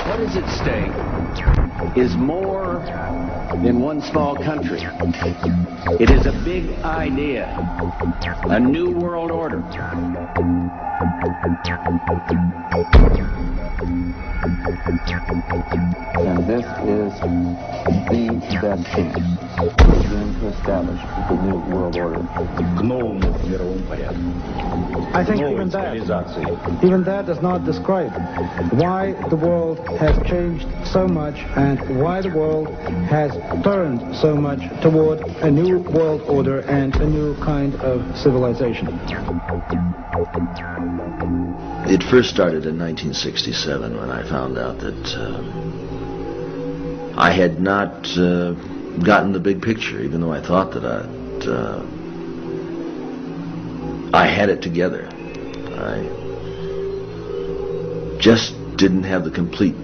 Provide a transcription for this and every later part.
What is at stake is more than one small country. It is a big idea, a new world order. And this is the best thing to establish the new world order. I think even that does not describe why the world has changed so much and why the world has turned so much toward a new world order and a new kind of civilization. It first started in 1967 when I found out that I had not gotten the big picture, even though I thought that I had it together. I just didn't have the complete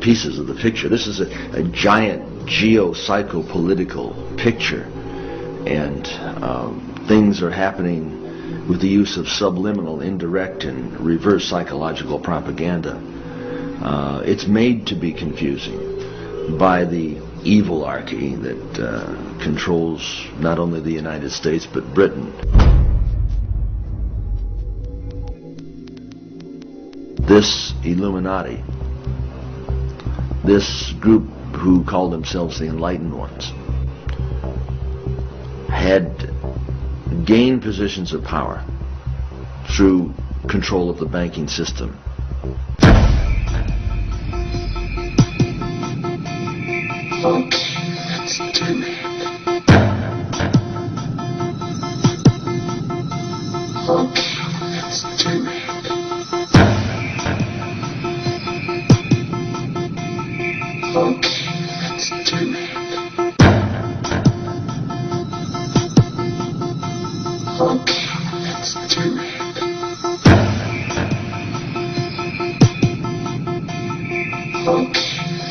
pieces of the picture. This is a giant geo-psycho-political picture, and things are happening with the use of subliminal, indirect, and reverse psychological propaganda. It's made to be confusing by the evilarchy that controls not only the United States but Britain. This Illuminati, this group who called themselves the Enlightened Ones, had gained positions of power through control of the banking system. Let's do it. Let's do it. Let's do it. Let's do it.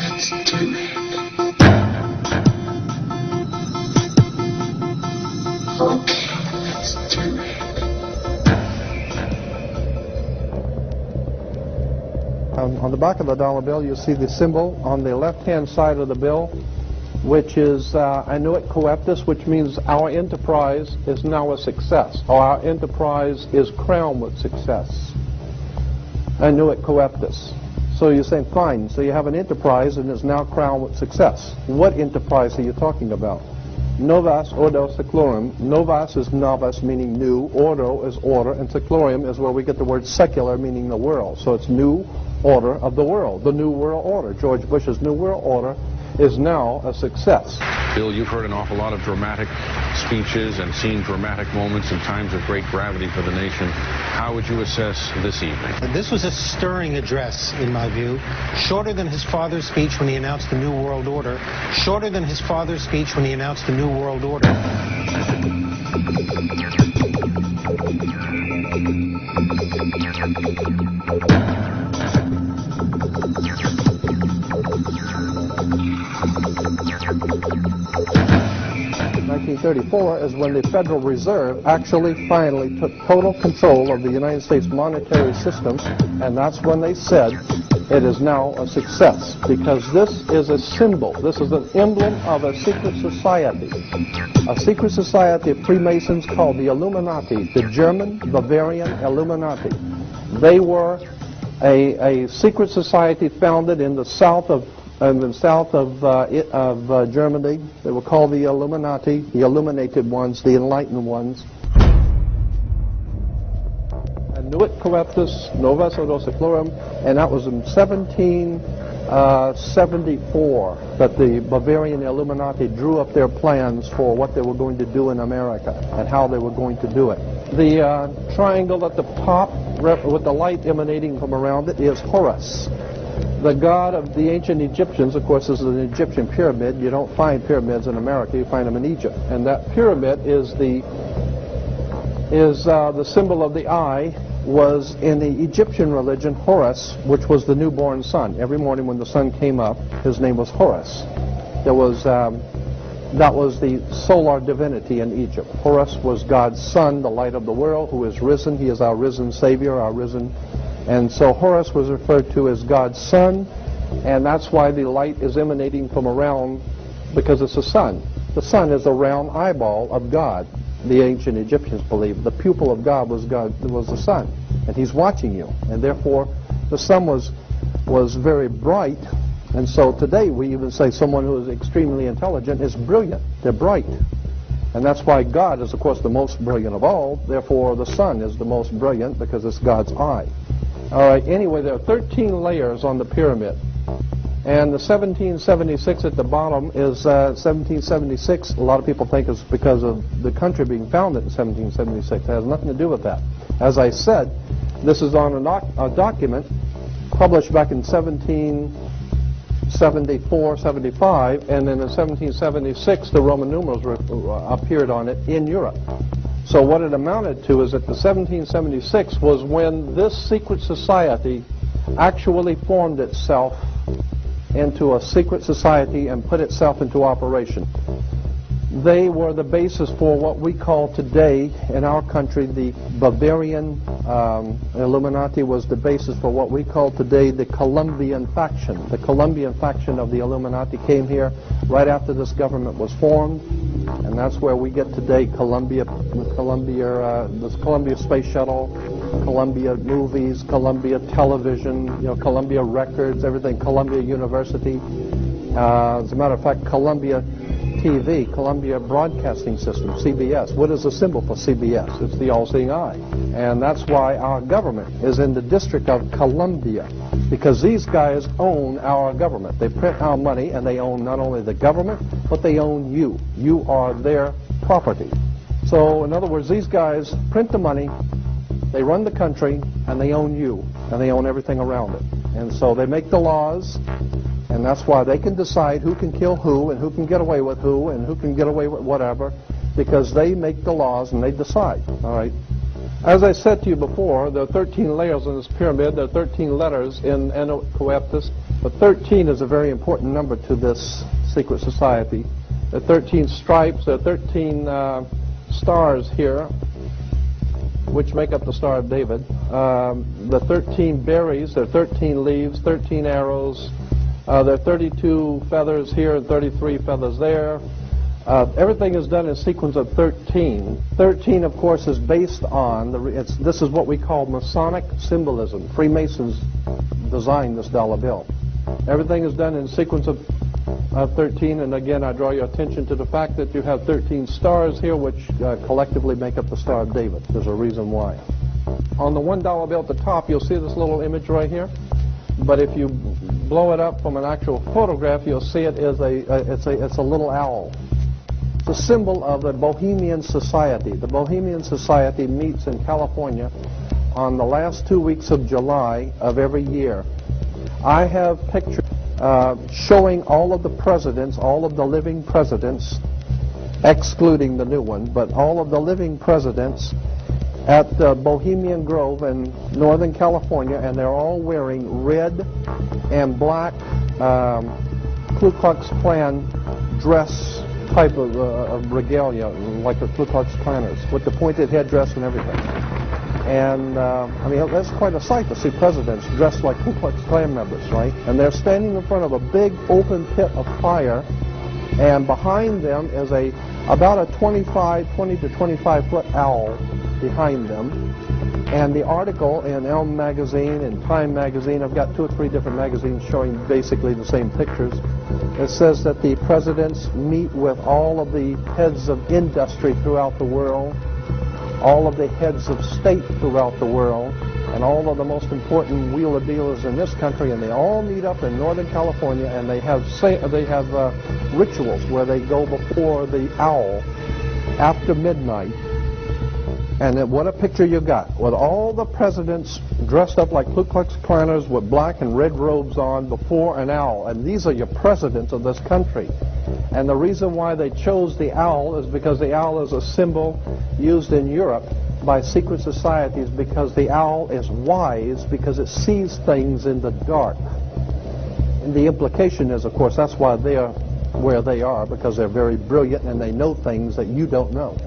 Let's do it. Let's do it. On the back of the dollar bill, you see the symbol on the left-hand side of the bill, which is Annuit Coeptis, which means our enterprise is now a success, or our enterprise is crowned with success. Annuit Coeptis. So you're saying, fine, so you have an enterprise and it's now crowned with success. What enterprise are you talking about? Novus Ordo Seclorum. Novus is novus, meaning new. Ordo is order. And seclorum is where we get the word secular, meaning the world. So it's new order of the world, the new world order. George Bush's new world order is now a success. Bill, you've heard an awful lot of dramatic speeches and seen dramatic moments in times of great gravity for the nation. How would you assess this evening? This was a stirring address, in my view. Shorter than his father's speech when he announced the New World Order. Shorter than his father's speech when he announced the New World Order. 1934 is when the Federal Reserve actually finally took total control of the United States monetary system, and that's when they said it is now a success, because this is a symbol, this is an emblem of a secret society of Freemasons called the Illuminati, the German Bavarian Illuminati. They were a secret society founded in the south of Germany. They were called the Illuminati, the illuminated ones, the enlightened ones. Annuit Coeptis, Novus Ordo Seclorum, and that was in 1774 that the Bavarian Illuminati drew up their plans for what they were going to do in America and how they were going to do it. The triangle at the top with the light emanating from around it is Horus. The god of the ancient Egyptians, of course, is an Egyptian pyramid. You don't find pyramids in America, you find them in Egypt. And that pyramid is the symbol of the eye, was in the Egyptian religion Horus, which was the newborn sun. Every morning when the sun came up, his name was Horus. That was the solar divinity in Egypt. Horus was God's son, the light of the world, who is risen. He is our risen Savior, our risen. And so Horus was referred to as God's son, And that's why the light is emanating from around, because it's the sun. The sun is a round eyeball of God. The ancient Egyptians believed the pupil of God was the sun, and he's watching you. And therefore, the sun was very bright. And so today we even say someone who is extremely intelligent is brilliant. They're bright. And that's why God is, of course, the most brilliant of all. Therefore, the sun is the most brilliant because it's God's eye. All right, anyway, there are 13 layers on the pyramid. And the 1776 at the bottom is 1776. A lot of people think it's because of the country being founded in 1776. It has nothing to do with that. As I said, this is on a document published back in 1774, 75, and then in 1776 the Roman numerals appeared on it in Europe. So what it amounted to is that the 1776 was when this secret society actually formed itself into a secret society and put itself into operation. They were the basis for what we call today in our country the Bavarian Illuminati was the basis for what we call today the Colombian faction. The Colombian faction of the Illuminati came here right after this government was formed, and that's where we get today this Columbia Space Shuttle, Columbia Movies, Columbia Television, Columbia Records, everything, Columbia University. As a matter of fact, Columbia TV, Columbia Broadcasting System, CBS. What is the symbol for CBS? It's the all-seeing eye. And that's why our government is in the District of Columbia, because these guys own our government. They print our money, and they own not only the government, but they own you. You are their property. So, in other words, these guys print the money, they run the country, and they own you, and they own everything around it. And so they make the laws, and that's why they can decide who can kill who, and who can get away with who, and who can get away with whatever, because they make the laws and they decide. All right. As I said to you before, there are 13 layers in this pyramid. There are 13 letters in Anu Coeptus, but 13 is a very important number to this secret society. There are 13 stripes. There are 13 stars here, which make up the Star of David. The 13 berries. There are 13 leaves, 13 arrows. There are 32 feathers here and 33 feathers there. Everything is done in a sequence of 13. 13, of course, is based on, this is what we call Masonic symbolism. Freemasons designed this dollar bill. Everything is done in a sequence of 13, and again, I draw your attention to the fact that you have 13 stars here, which collectively make up the Star of David. There's a reason why. On the $1 bill at the top, you'll see this little image right here. But if you blow it up from an actual photograph, you'll see it is it's a little owl. It's a symbol of the Bohemian Society. The Bohemian Society meets in California on the last 2 weeks of July of every year. I have pictures showing all of the presidents, all of the living presidents, excluding the new one, but all of the living presidents at Bohemian Grove in Northern California, and they're all wearing red and black Ku Klux Klan dress type of regalia, like the Ku Klux Klanners, with the pointed headdress and everything. And, I mean, that's quite a sight to see presidents dressed like Ku Klux Klan members, right? And they're standing in front of a big open pit of fire, and behind them is about a 20 to 25-foot owl behind them. And the article in Elm Magazine and Time Magazine, I've got 2 or 3 different magazines showing basically the same pictures. It says that the presidents meet with all of the heads of industry throughout the world, all of the heads of state throughout the world, and all of the most important wheeler dealers in this country, and they all meet up in Northern California, and they have rituals where they go before the owl after midnight. And then what a picture you got, with all the presidents dressed up like Ku Klux Klanners with black and red robes on before an owl. And these are your presidents of this country. And the reason why they chose the owl is because the owl is a symbol used in Europe by secret societies, because the owl is wise, because it sees things in the dark. And the implication is, of course, that's why they are where they are, because they're very brilliant and they know things that you don't know.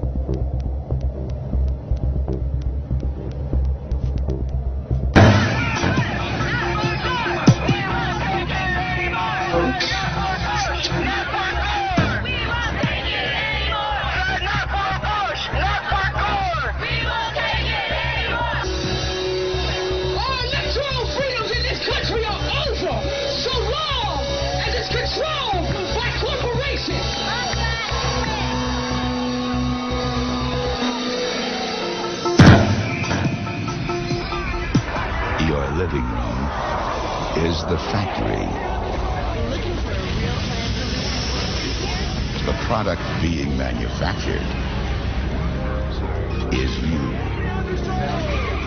the factory. The product being manufactured is you.